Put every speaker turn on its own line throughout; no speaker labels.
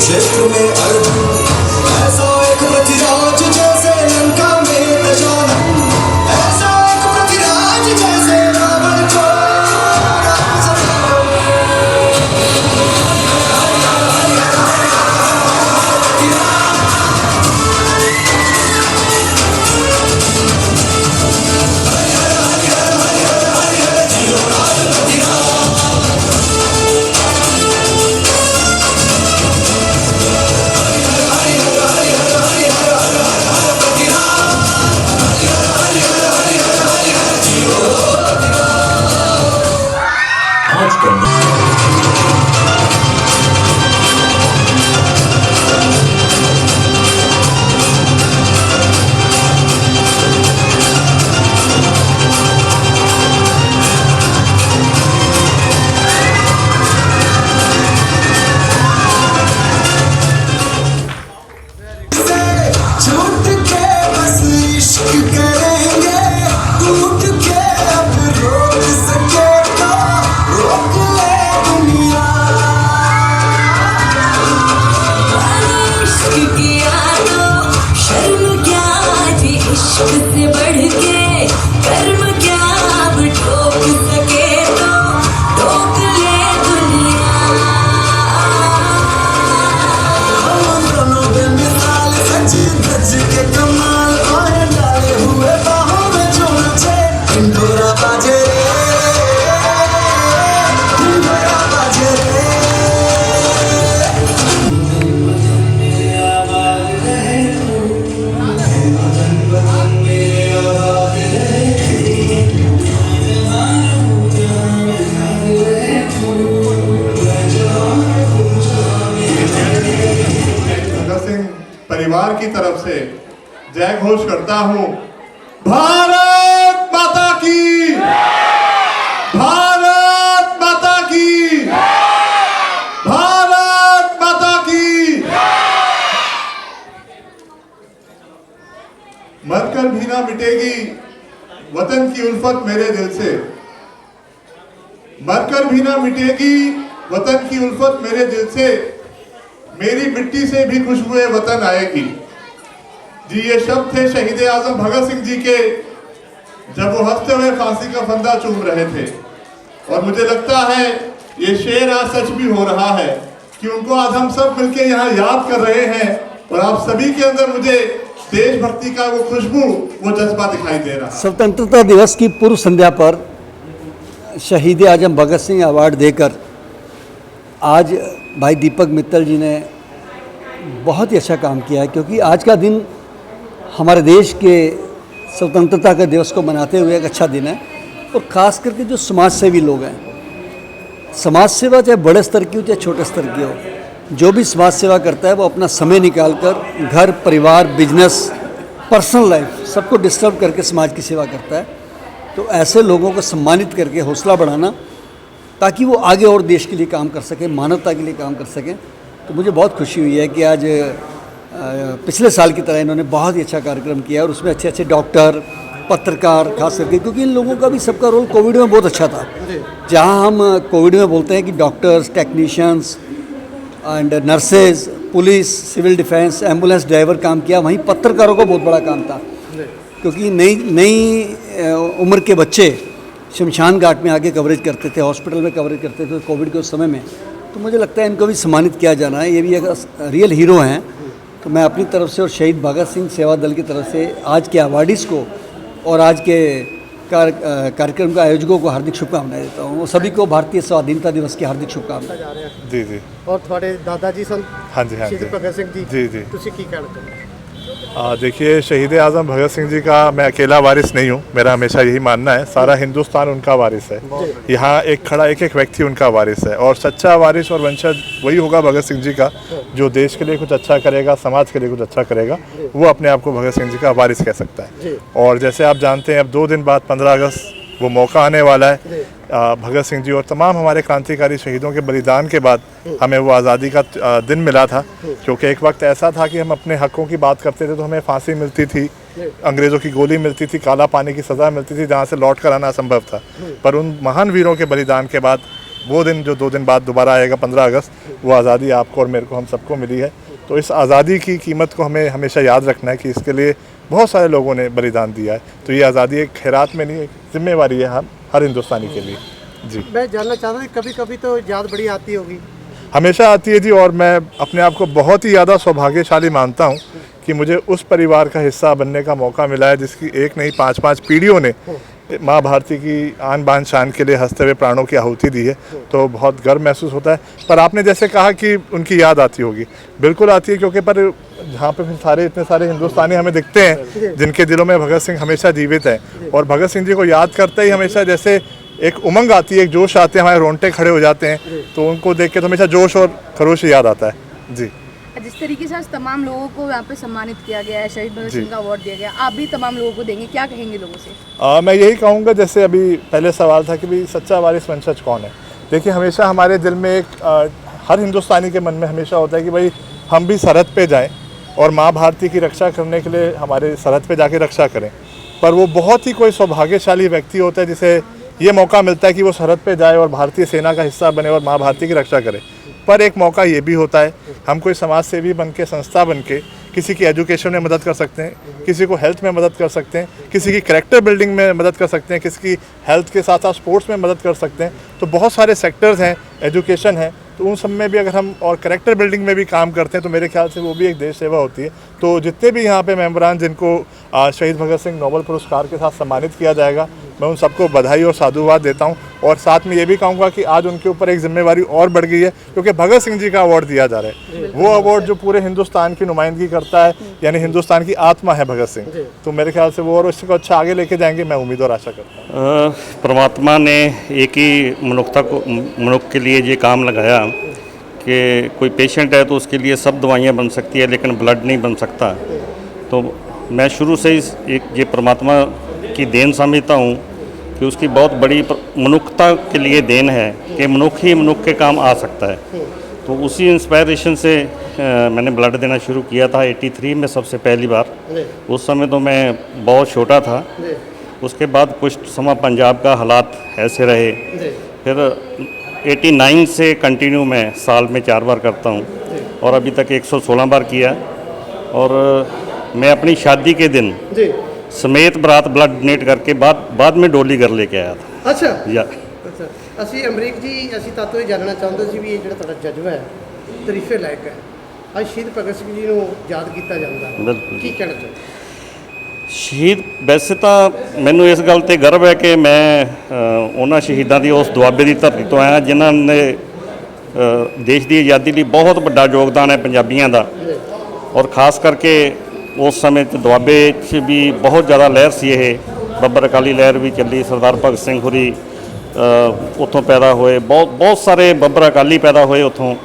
कुरुक्षेत्र में अर्जुन, ऐसा एक पृथ्वीराज जैसे लंका में दशानन, ऐसा एक पृथ्वीराज जैसे रावण को राम सजाओ। छूट के बस इश्क करेंगे, टूट के अब रोक सके तो रोक ले दुनिया।
इश्क किया तो शर्म क्या थी, इश्क से बढ़ के कर्म क्या, अब ठोक सके तो ठोक ले दुनिया।
दोनों बेमिसाल सच धज के कमाल, और डाले हुए बाहों में जो नचे, ढिंढोरा बाजे रे, ढिंढोरा बाजे रे।
भगत सिंह परिवार की तरफ से जय घोष करता हूं, भारत माता की, भारत माता की, भारत माता की। मरकर भी ना मिटेगी वतन की उल्फत मेरे दिल से, मरकर भी ना मिटेगी वतन की उल्फत मेरे दिल से, मेरी मिट्टी से भी खुशबुए वतन आएगी। जी ये शब्द थे शहीद आजम भगत सिंह जी के, जब वो हंसते हुए फांसी का फंदा चूम रहे थे। और मुझे लगता है ये शेर आज सच भी हो रहा है कि उनको आज हम सब मिलकर यहाँ याद कर रहे हैं, और आप सभी के अंदर मुझे देशभक्ति का वो खुशबू, वो जज्बा दिखाई दे रहा है।
स्वतंत्रता दिवस की पूर्व संध्या पर शहीद आजम भगत सिंह अवार्ड देकर आज भाई दीपक मित्तल जी ने बहुत ही अच्छा काम किया है, क्योंकि आज का दिन हमारे देश के स्वतंत्रता के दिवस को मनाते हुए एक अच्छा दिन है। और ख़ास करके जो समाज सेवी लोग हैं, समाज सेवा चाहे बड़े स्तर की हो चाहे छोटे स्तर की हो, जो भी समाज सेवा करता है वो अपना समय निकाल कर घर, परिवार, बिजनेस, पर्सनल लाइफ सबको डिस्टर्ब करके समाज की सेवा करता है। तो ऐसे लोगों को सम्मानित करके हौसला बढ़ाना, ताकि वो आगे और देश के लिए काम कर सकें, मानवता के लिए काम कर सकें। तो मुझे बहुत खुशी हुई है कि आज पिछले साल की तरह इन्होंने बहुत ही अच्छा कार्यक्रम किया, और उसमें अच्छे अच्छे डॉक्टर, पत्रकार खास करके, क्योंकि इन लोगों का भी सबका रोल कोविड में बहुत अच्छा था। जहाँ हम कोविड में बोलते हैं कि doctors, technicians and nurses, police, civil defence, ambulance driver काम किया, वहीं पत्रकारों का बहुत बड़ा काम था, क्योंकि नई उम्र के बच्चे शमशान घाट में आके कवरेज करते थे, हॉस्पिटल में कवरेज करते थे कोविड के उस समय में। तो मुझे लगता है इनको भी सम्मानित किया जाना है, ये भी एक रियल हीरो हैं। तो मैं अपनी तरफ से और शहीद भगत सिंह सेवा दल की तरफ से आज के अवार्डीज़ को और आज के कार्यक्रम के आयोजकों को हार्दिक शुभकामनाएं देता हूँ। सभी को भारतीय स्वाधीनता दिवस की हार्दिक शुभकामनाएं।
जी जी।
और थोड़े दादाजी सन
हाँ जी, हाँ जी,
शहीद भगत सिंह जी,
जी जी।
तुसी की कहना चाहते हैं?
देखिए, शहीद आज़म भगत सिंह जी का मैं अकेला वारिस नहीं हूँ, मेरा हमेशा यही मानना है, सारा हिंदुस्तान उनका वारिस है। यहाँ एक खड़ा एक एक व्यक्ति उनका वारिस है, और सच्चा वारिस और वंशज वही होगा भगत सिंह जी का, जो देश के लिए कुछ अच्छा करेगा, समाज के लिए कुछ अच्छा करेगा, वो अपने आप को भगत सिंह जी का वारिस कह सकता है। और जैसे आप जानते हैं, अब 2 दिन बाद 15 अगस्त वो मौका आने वाला है। भगत सिंह जी और तमाम हमारे क्रांतिकारी शहीदों के बलिदान के बाद हमें वो आज़ादी का दिन मिला था, क्योंकि एक वक्त ऐसा था कि हम अपने हकों की बात करते थे तो हमें फांसी मिलती थी, अंग्रेज़ों की गोली मिलती थी, काला पानी की सज़ा मिलती थी, जहाँ से लौट कर आना असंभव था। पर उन महान वीरों के बलिदान के बाद वो दिन जो 2 दिन बाद दोबारा आएगा 15 अगस्त, वो आज़ादी आपको और मेरे को, हम सबको मिली है। तो इस आज़ादी की कीमत को हमें हमेशा याद रखना है कि इसके लिए बहुत सारे लोगों ने बलिदान दिया है। तो ये आज़ादी एक खैरात में नहीं, एक जिम्मेवारी है हम हर हिंदुस्तानी के लिए। जी,
मैं जानना चाहता था कभी कभी तो याद बड़ी आती होगी।
हमेशा आती है जी, और मैं अपने आप को बहुत ही ज़्यादा सौभाग्यशाली मानता हूँ कि मुझे उस परिवार का हिस्सा बनने का मौका मिला है जिसकी एक नहीं 5-5 पीढ़ियों ने माँ भारती की आन बान शान के लिए हंसते हुए प्राणों की आहुति दी है। तो बहुत गर्व महसूस होता है। पर आपने जैसे कहा कि उनकी याद आती होगी, बिल्कुल आती है, क्योंकि पर जहाँ पे फिर सारे इतने सारे हिंदुस्तानी हमें दिखते हैं जिनके दिलों में भगत सिंह हमेशा जीवित है, और भगत सिंह जी को याद करते ही हमेशा जैसे एक उमंग आती है, एक जोश आते हैं, हमारे रोंगटे खड़े हो जाते हैं। तो उनको देख के तो हमेशा जोश और खरोश याद आता है। जी,
जिस तरीके से आज तमाम लोगों को यहाँ पे सम्मानित किया गया है, शहीद भगत सिंह का अवार्ड दिया गया, आप भी तमाम लोगों को देंगे, क्या कहेंगे लोगों से?
मैं यही कहूँगा, जैसे अभी पहले सवाल था कि भाई सच्चा वारिस वंशज कौन है। देखिए, हमेशा हमारे दिल में एक हर हिंदुस्तानी के मन में हमेशा होता है कि भाई हम भी सरहद पे जाएं और माँ भारती की रक्षा करने के लिए हमारे सरहद पे जाके रक्षा करें। पर वो बहुत ही कोई सौभाग्यशाली व्यक्ति होता है जिसे ये मौका मिलता है कि वो सरहद पे जाए और भारतीय सेना का हिस्सा बने और माँ भारती की रक्षा करे। पर एक मौका ये भी होता है, हम कोई समाज सेवी बन के, संस्था बन के किसी की एजुकेशन में मदद कर सकते हैं, किसी को हेल्थ में मदद कर सकते हैं, किसी की कैरेक्टर बिल्डिंग में मदद कर सकते हैं, किसी की हेल्थ के साथ साथ स्पोर्ट्स में मदद कर सकते हैं। तो बहुत सारे सेक्टर्स हैं, एजुकेशन है, तो उन सब में भी अगर हम और कैरेक्टर बिल्डिंग में भी काम करते हैं तो मेरे ख्याल से वो भी एक देश सेवा होती है। तो जितने भी यहाँ पे मेंबरान जिनको शहीद भगत सिंह नोबेल पुरस्कार के साथ सम्मानित किया जाएगा, मैं उन सबको बधाई और साधुवाद देता हूँ। और साथ में ये भी कहूँगा कि आज उनके ऊपर एक जिम्मेवारी और बढ़ गई है, क्योंकि भगत सिंह जी का अवार्ड दिया जा रहा है। वो अवार्ड जो पूरे हिंदुस्तान की नुमाइंदगी करता है, यानी हिंदुस्तान की आत्मा है भगत सिंह। तो मेरे ख्याल से वो और इसको अच्छा आगे लेके जाएंगे, मैं उम्मीद और आशा करता हूँ।
परमात्मा ने एक ही मनुष्य के लिए ये काम लगाया कि कोई पेशेंट है तो उसके लिए सब दवाइयाँ बन सकती है, लेकिन ब्लड नहीं बन सकता। तो मैं शुरू से ही एक ये परमात्मा की देन समझता हूँ कि उसकी बहुत बड़ी मनुष्यता के लिए देन है कि मनुष्य ही मनुष्य के काम आ सकता है। तो उसी इंस्पायरेशन से मैंने ब्लड देना शुरू किया था 83 में सबसे पहली बार। उस समय तो मैं बहुत छोटा था। उसके बाद कुछ समय पंजाब का हालात ऐसे रहे, फिर 89 से कंटिन्यू मैं साल में 4 बार करता हूँ और अभी तक 116 बार किया। और मैं अपनी शादी के दिन समेत बरात ब्लड डोनेट करके बाद में डोली कर लेके आया था।
अच्छा
या
ਅੱਛਾ ਅਸੀਂ ਅਮਰੀਕ ਜੀ ਅਸੀਂ ਤਾਂ ਤੋਂ ਇਹ ਜਾਣਨਾ ਚਾਹੁੰਦੇ ਸੀ ਵੀ ਇਹ ਜਿਹੜਾ ਤੁਹਾਡਾ ਜਜ਼ਬਾ ਹੈ ਤਾਰੀਫੇ ਲਾਇਕ ਹੈ। ਅੱਜ ਸ਼ਹੀਦ ਭਗਤ ਸਿੰਘ ਜੀ ਨੂੰ ਯਾਦ ਕੀਤਾ ਜਾਂਦਾ
ਬਿਲਕੁਲ।
ਕੀ ਕਹਿਣਾ ਚਾਹੁੰਦੇ?
ਸ਼ਹੀਦ ਵੈਸੇ ਤਾਂ ਮੈਨੂੰ ਇਸ ਗੱਲ ਤੇ ਗਰਵ ਹੈ ਕਿ ਮੈਂ ਉਹਨਾਂ ਸ਼ਹੀਦਾਂ ਦੀ ਉਸ ਦੁਆਬੇ ਦੀ ਧਰਤੀ ਤੋਂ ਆਇਆ ਜਿਨ੍ਹਾਂ ਨੇ ਦੇਸ਼ ਦੀ ਆਜ਼ਾਦੀ ਲਈ ਬਹੁਤ ਵੱਡਾ ਯੋਗਦਾਨ ਹੈ ਪੰਜਾਬੀਆਂ ਦਾ। ਔਰ ਖਾਸ ਕਰਕੇ ਉਸ ਸਮੇਂ 'ਚ ਦੁਆਬੇ 'ਚ ਵੀ ਬਹੁਤ ਜ਼ਿਆਦਾ ਲਹਿਰ ਸੀ। ਇਹ ਬੱਬਰ ਅਕਾਲੀ ਲਹਿਰ ਵੀ ਚੱਲੀ, ਸਰਦਾਰ ਭਗਤ ਸਿੰਘ ਹੋਰੀ ਉੱਥੋਂ ਪੈਦਾ ਹੋਏ, ਬਹੁਤ ਸਾਰੇ ਬੱਬਰ ਅਕਾਲੀ ਪੈਦਾ ਹੋਏ ਉੱਥੋਂ,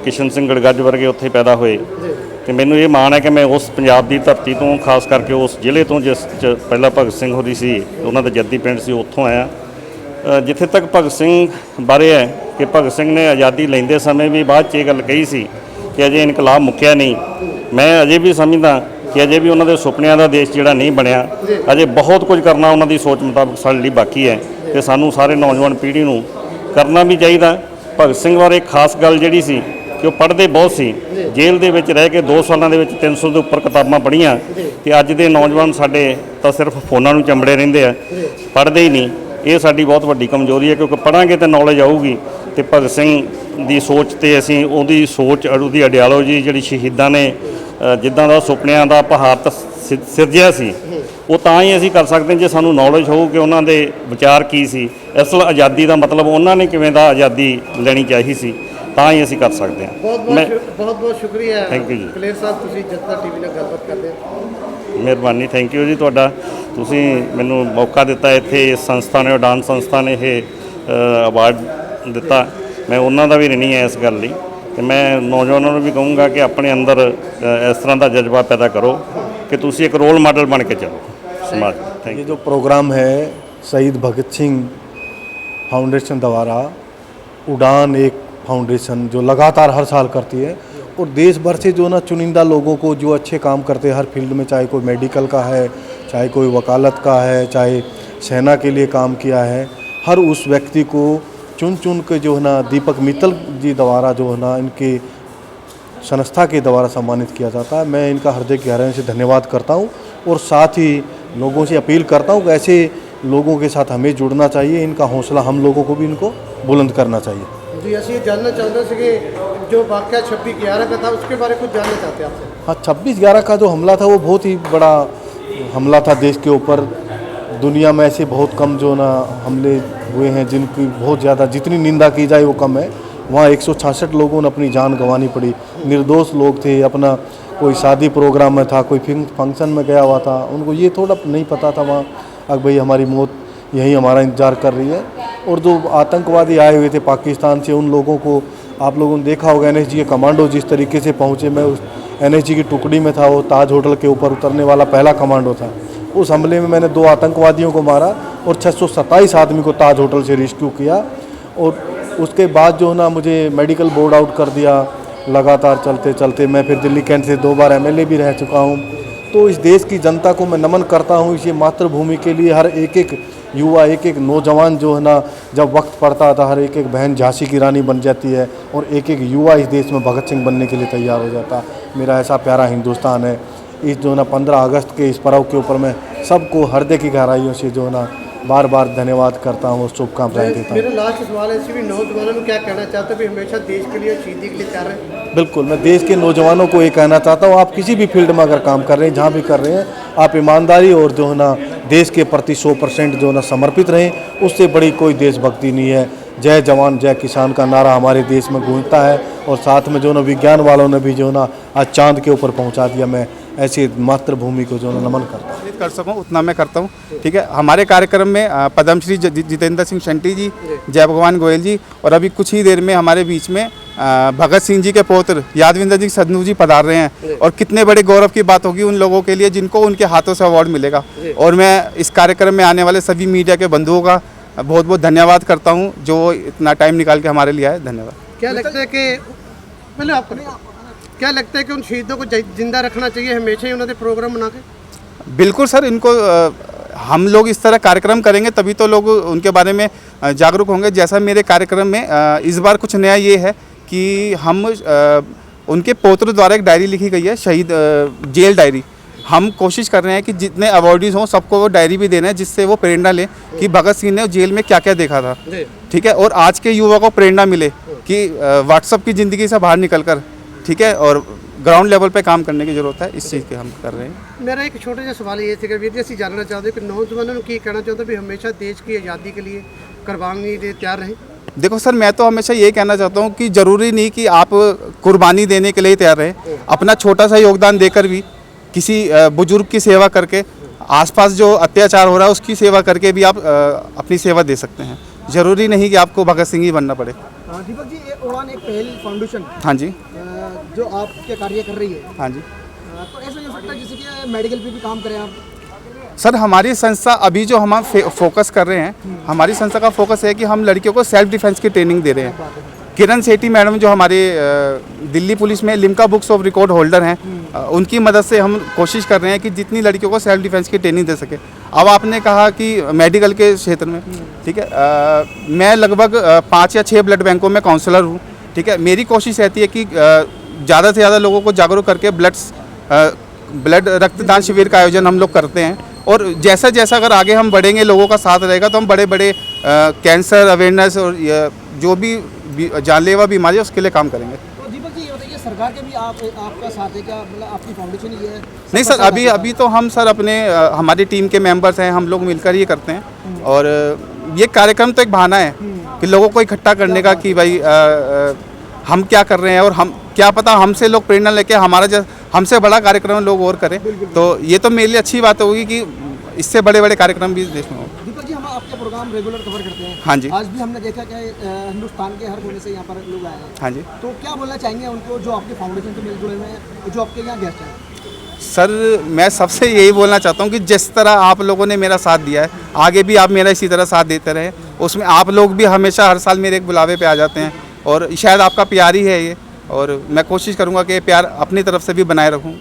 ਕਿਸ਼ਨ ਸਿੰਘ ਗੜਗੱਜ ਵਰਗੇ ਉੱਥੇ ਪੈਦਾ ਹੋਏ। ਅਤੇ ਮੈਨੂੰ ਇਹ ਮਾਣ ਹੈ ਕਿ ਮੈਂ ਉਸ ਪੰਜਾਬ ਦੀ ਧਰਤੀ ਤੋਂ, ਖਾਸ ਕਰਕੇ ਉਸ ਜ਼ਿਲ੍ਹੇ ਤੋਂ ਜਿਸ 'ਚ ਪਹਿਲਾਂ ਭਗਤ ਸਿੰਘ ਹੋਰੀ ਸੀ, ਉਹਨਾਂ ਦਾ ਜੱਦੀ ਪਿੰਡ ਸੀ, ਉੱਥੋਂ ਆਇਆ। ਜਿੱਥੇ ਤੱਕ ਭਗਤ ਸਿੰਘ ਬਾਰੇ ਹੈ ਕਿ ਭਗਤ ਸਿੰਘ ਨੇ ਆਜ਼ਾਦੀ ਲੈਂਦੇ ਸਮੇਂ ਵੀ ਬਾਅਦ 'ਚ ਇਹ ਗੱਲ ਕਹੀ ਸੀ ਕਿ ਅਜੇ ਇਨਕਲਾਬ ਮੁੱਕਿਆ ਨਹੀਂ। ਮੈਂ ਅਜੇ ਵੀ ਸਮਝਦਾ ਕਿ ਅਜੇ ਵੀ ਉਹਨਾਂ ਦੇ ਸੁਪਨਿਆਂ ਦਾ ਦੇਸ਼ ਜਿਹੜਾ ਨਹੀਂ ਬਣਿਆ, ਅਜੇ ਬਹੁਤ ਕੁਝ ਕਰਨਾ ਉਹਨਾਂ ਦੀ ਸੋਚ ਮੁਤਾਬਕ ਸਾਡੇ ਲਈ ਬਾਕੀ ਹੈ ਤੇ ਸਾਨੂੰ ਸਾਰੇ ਨੌਜਵਾਨ ਪੀੜ੍ਹੀ ਨੂੰ ਕਰਨਾ ਵੀ ਚਾਹੀਦਾ। ਭਗਤ ਸਿੰਘ ਬਾਰੇ ਖਾਸ ਗੱਲ ਜਿਹੜੀ ਸੀ ਕਿ ਉਹ ਪੜ੍ਹਦੇ ਬਹੁਤ ਸੀ। ਜੇਲ੍ਹ ਦੇ ਵਿੱਚ ਰਹਿ ਕੇ 2 ਸਾਲਾਂ ਦੇ ਵਿੱਚ 300 ਦੇ ਉੱਪਰ ਕਿਤਾਬਾਂ ਪੜ੍ਹੀਆਂ ਤੇ ਅੱਜ ਦੇ ਨੌਜਵਾਨ ਸਾਡੇ ਤਾਂ ਸਿਰਫ ਫੋਨਾਂ ਨੂੰ ਚੰਬੜੇ ਰਹਿੰਦੇ ਆ, ਪੜ੍ਹਦੇ ਹੀ ਨਹੀਂ। ਇਹ ਸਾਡੀ ਬਹੁਤ ਵੱਡੀ ਕਮਜ਼ੋਰੀ ਹੈ, ਕਿਉਂਕਿ ਪੜ੍ਹਾਂਗੇ ਤਾਂ ਨੌਲੇਜ ਆਊਗੀ। ਤੇ ਭਗਤ ਸਿੰਘ ਦੀ ਸੋਚ ਤੇ ਅਸੀਂ ਉਹਦੀ ਸੋਚ, ਉਹਦੀ ਆਈਡੀਓਲੋਜੀ ਜਿਹੜੀ ਸ਼ਹੀਦਾਂ ਨੇ ਜਿੱਦਾਂ ਦਾ ਸੁਪਨਿਆਂ ਦਾ ਭਾਰਤ ਸਿਰਜਿਆ ਸੀ, ਉਹ ਤਾਂ ਹੀ ਅਸੀਂ ਕਰ ਸਕਦੇ ਜੇ ਸਾਨੂੰ ਨੌਲੇਜ ਹੋਊ ਕਿ ਉਹਨਾਂ ਦੇ ਵਿਚਾਰ ਕੀ ਸੀ, ਅਸਲ ਆਜ਼ਾਦੀ ਦਾ ਮਤਲਬ ਉਹਨਾਂ ਨੇ ਕਿਵੇਂ ਦਾ ਆਜ਼ਾਦੀ ਲੈਣੀ ਚਾਹੀ ਸੀ, ਤਾਂ ਹੀ ਅਸੀਂ ਕਰ ਸਕਦੇ ਹਾਂ।
ਬਹੁਤ ਸ਼ੁਕਰੀਆ।
ਥੈਂਕ ਯੂ ਜੀ।
ਕਲੇਰ ਸਾਹਿਬ, ਤੁਸੀਂ ਜਨਤਾ ਟੀਵੀ ਨਾਲ ਗੱਲਬਾਤ ਕਰਦੇ ਹੋ।
ਮਿਹਰਬਾਨੀ, ਥੈਂਕ ਯੂ ਜੀ ਤੁਹਾਡਾ। ਤੁਸੀਂ ਮੈਨੂੰ ਮੌਕਾ ਦਿੱਤਾ ਇੱਥੇ, ਇਸ ਸੰਸਥਾ ਨੇ, ਉਡਾਨ ਸੰਸਥਾ ਨੇ ਇਹ ਅਵਾਰਡ ਦਿੱਤਾ। ਮੈਂ ਉਹਨਾਂ ਦਾ ਵੀ ਰਿਣੀ ਹੈ ਇਸ ਗੱਲ ਲਈ। ਤੇ ਮੈਂ ਨੌਜਵਾਨਾਂ ਨੂੰ ਵੀ ਕਹੂੰਗਾ ਕਿ ਆਪਣੇ ਅੰਦਰ ਇਸ ਤਰ੍ਹਾਂ ਦਾ ਜਜ਼ਬਾ ਪੈਦਾ ਕਰੋ कि तुसी एक रोल मॉडल बन के चलो समाज। थैंक
ये जो प्रोग्राम है शहीद भगत सिंह फाउंडेशन द्वारा, उड़ान एक फाउंडेशन जो लगातार हर साल करती है, और देश भर से जो ना चुनिंदा लोगों को जो अच्छे काम करते हैं हर फील्ड में, चाहे कोई मेडिकल का है, चाहे कोई वकालत का है, चाहे सेना के लिए काम किया है, हर उस व्यक्ति को चुन चुन के जो है ना दीपक मित्तल जी द्वारा जो है ना इनके संस्था के द्वारा सम्मानित किया जाता है। मैं इनका हृदय की गहराई से धन्यवाद करता हूँ और साथ ही लोगों से अपील करता हूँ कि ऐसे लोगों के साथ हमें जुड़ना चाहिए, इनका हौसला हम लोगों को भी इनको बुलंद करना चाहिए।
जी ਅਸੀਂ जानना चाहते थे कि जो वाक़या 26/11 का था उसके बारे में कुछ जानना चाहते हैं आपसे।
हाँ, 26/11 का जो हमला था वो बहुत ही बड़ा हमला था देश के ऊपर। दुनिया में ऐसे बहुत कम जो ना हमले हुए हैं जिनकी बहुत ज़्यादा, जितनी निंदा की जाए वो कम है। वहाँ 166 लोगों ने अपनी जान गंवानी पड़ी, निर्दोष लोग थे। अपना कोई शादी प्रोग्राम में था, कोई फंक्शन में गया हुआ था, उनको ये थोड़ा नहीं पता था वहाँ अब भाई हमारी मौत यहीं हमारा इंतज़ार कर रही है। और जो आतंकवादी आए हुए थे पाकिस्तान से, उन लोगों को आप लोगों ने देखा होगा NSG के कमांडो जिस तरीके से पहुँचे। मैं उस NSG की टुकड़ी में था, वो ताज होटल के ऊपर उतरने वाला पहला कमांडो था। उस हमले में मैंने 2 आतंकवादियों को मारा और 627 आदमी को ताज होटल से रेस्क्यू किया। और उसके बाद जो ना मुझे मेडिकल बोर्ड आउट कर दिया। लगातार चलते चलते मैं फिर दिल्ली कैंट से 2 बार MLA भी रह चुका हूँ। तो इस देश की जनता को मैं नमन करता हूँ। इस मातृभूमि के लिए हर एक युवा, एक नौजवान जो है ना, जब वक्त पड़ता था हर एक बहन झांसी की रानी बन जाती है और एक युवा इस देश में भगत सिंह बनने के लिए तैयार हो जाता। मेरा ऐसा प्यारा हिंदुस्तान है। इस जो ना 15 अगस्त के इस पर्व के ऊपर मैं सबको हृदय की गहराइयों से जो ना बार बार धन्यवाद करता हूँ, शुभकामनाएं देता हूँ।
मेरा लास्ट सवाल है, भी नौजवानों को क्या कहना चाहते हैं भी हमेशा देश के लिए शहीदी के लिए तैयार रहें?
बिल्कुल, मैं देश के नौजवानों को ये कहना चाहता हूँ, आप किसी भी फील्ड में अगर काम कर रहे हैं, जहाँ भी कर रहे हैं, आप ईमानदारी और जो है ना देश के प्रति 100% जो है ना समर्पित रहें। उससे बड़ी कोई देशभक्ति नहीं है। जय जवान जय किसान का नारा हमारे देश में गूंजता है। और साथ में जो ना विज्ञान वालों ने भी जो ना आज चांद के ऊपर पहुँचा दिया। मैं ऐसी मातृभूमि को जो नमन करता हूँ,
कर सकूं उतना मैं करता हूं। ठीक है, हमारे कार्यक्रम में पद्मश्री जितेंद्र सिंह शंटी जी, जय भगवान गोयल जी और अभी कुछ ही देर में हमारे बीच में भगत सिंह जी के पौत्र यादविंदर जी सदनू जी पधार रहे हैं। और कितने बड़े गौरव की बात होगी उन लोगों के लिए जिनको उनके हाथों से अवार्ड मिलेगा। और मैं इस कार्यक्रम में आने वाले सभी मीडिया के बंधुओं का बहुत बहुत धन्यवाद करता हूँ जो इतना टाइम निकाल के हमारे लिए आए। धन्यवाद।
क्या लगता है कि पहले आप क्या लगता है कि उन शहीदों को जिंदा रखना चाहिए हमेशा ही उन्होंने प्रोग्राम बना के?
बिल्कुल सर, इनको हम लोग इस तरह कार्यक्रम करेंगे तभी तो लोग उनके बारे में जागरूक होंगे। जैसा मेरे कार्यक्रम में इस बार कुछ नया ये है कि हम उनके पौत्र द्वारा एक डायरी लिखी गई है, शहीद जेल डायरी। हम कोशिश कर रहे हैं कि जितने अवॉर्डीज हों सबको वो डायरी भी देना है जिससे वो प्रेरणा लें कि भगत सिंह ने जेल में क्या क्या देखा था। ठीक है, और आज के युवा को प्रेरणा मिले कि व्हाट्सअप की ज़िंदगी से बाहर निकल कर, ठीक है, और ग्राउंड लेवल पे काम करने की जरूरत है। इस चीज़ के हम कर रहे हैं।
मेरा एक छोटा सा सवाल ये थे कि ਅਸੀਂ जानना चाहते कि नौजवानों को ये कहना चाहते भी हमेशा देश की आज़ादी के लिए कुर्बानी दे तैयार रहें।
देखो सर, मैं तो हमेशा ये कहना चाहता हूँ कि ज़रूरी नहीं कि आप कुर्बानी देने के लिए तैयार रहें। अपना छोटा सा योगदान देकर भी, किसी बुजुर्ग की सेवा करके, आसपास जो अत्याचार हो रहा है उसकी सेवा करके भी आप अपनी सेवा दे सकते हैं। ज़रूरी नहीं कि आपको भगत सिंह ही बनना पड़े।
दीपक जी, ये उड़ान एक पहल फाउंडेशन,
हाँ जी,
जो आपके कार्य कर रही है,
हाँ जी,
तो ऐसा हो सकता है जैसे कि मेडिकल पे भी काम करें आप?
सर हमारी संस्था अभी जो हम फोकस कर रहे हैं, हमारी संस्था का फोकस है कि हम लड़कियों को सेल्फ डिफेंस की ट्रेनिंग दे रहे हैं। किरण सेठी मैडम जो हमारे दिल्ली पुलिस में Limca books of record holder हैं, उनकी मदद से हम कोशिश कर रहे हैं कि जितनी लड़कियों को सेल्फ डिफेंस की ट्रेनिंग दे सके। अब आपने कहा कि मेडिकल के क्षेत्र में, ठीक है, मैं लगभग 5 या 6 ब्लड बैंकों में काउंसलर हूँ। ठीक है, मेरी कोशिश रहती है कि ज़्यादा से ज़्यादा लोगों को जागरूक करके ब्लड रक्तदान शिविर का आयोजन हम लोग करते हैं। और जैसा जैसा अगर आगे हम बढ़ेंगे, लोगों का साथ रहेगा, तो हम बड़े बड़े कैंसर अवेयरनेस और जो भी जानलेवा बीमारी है उसके लिए काम करेंगे।
तो दीपक जी, ये बताइए, सरकार के भी आपका साथ है क्या? मतलब आपकी फाउंडेशन ही है?
नहीं सर, अभी तो हम सर अपने हमारी टीम के मेंबर्स हैं, हम लोग मिलकर ये करते हैं। और ये कार्यक्रम तो एक बहाना है कि लोगों को इकट्ठा करने का कि भाई हम क्या कर रहे हैं, और हम क्या पता हमसे लोग प्रेरणा लेके हमसे बड़ा कार्यक्रम लोग और करें। तो ये तो मेरे लिए अच्छी बात होगी कि इससे बड़े बड़े कार्यक्रम भी देश में हो।
दीपक जी, हम आपके प्रोग्राम रेगुलर कवर करते हैं।
हाँ जी,
आज भी हमने देखा कि हिंदुस्तान के हर कोने से यहाँ पर लोग आए हैं।
हाँ जी,
तो क्या बोलना चाहेंगे उनको जो आपके फाउंडेशन से मिल जुड़े हुए हैं, जो आपके यहाँ गेस्ट हैं?
सर मैं सबसे यही बोलना चाहता हूँ कि जिस तरह आप लोगों ने मेरा साथ दिया है, आगे भी आप मेरा इसी तरह साथ देते रहें। उसमें आप लोग भी हमेशा हर साल मेरे एक बुलावे पे आ जाते हैं, और शायद आपका प्यार ही है ये, और मैं कोशिश करूँगा कि प्यार अपनी तरफ से भी बनाए रखूँ।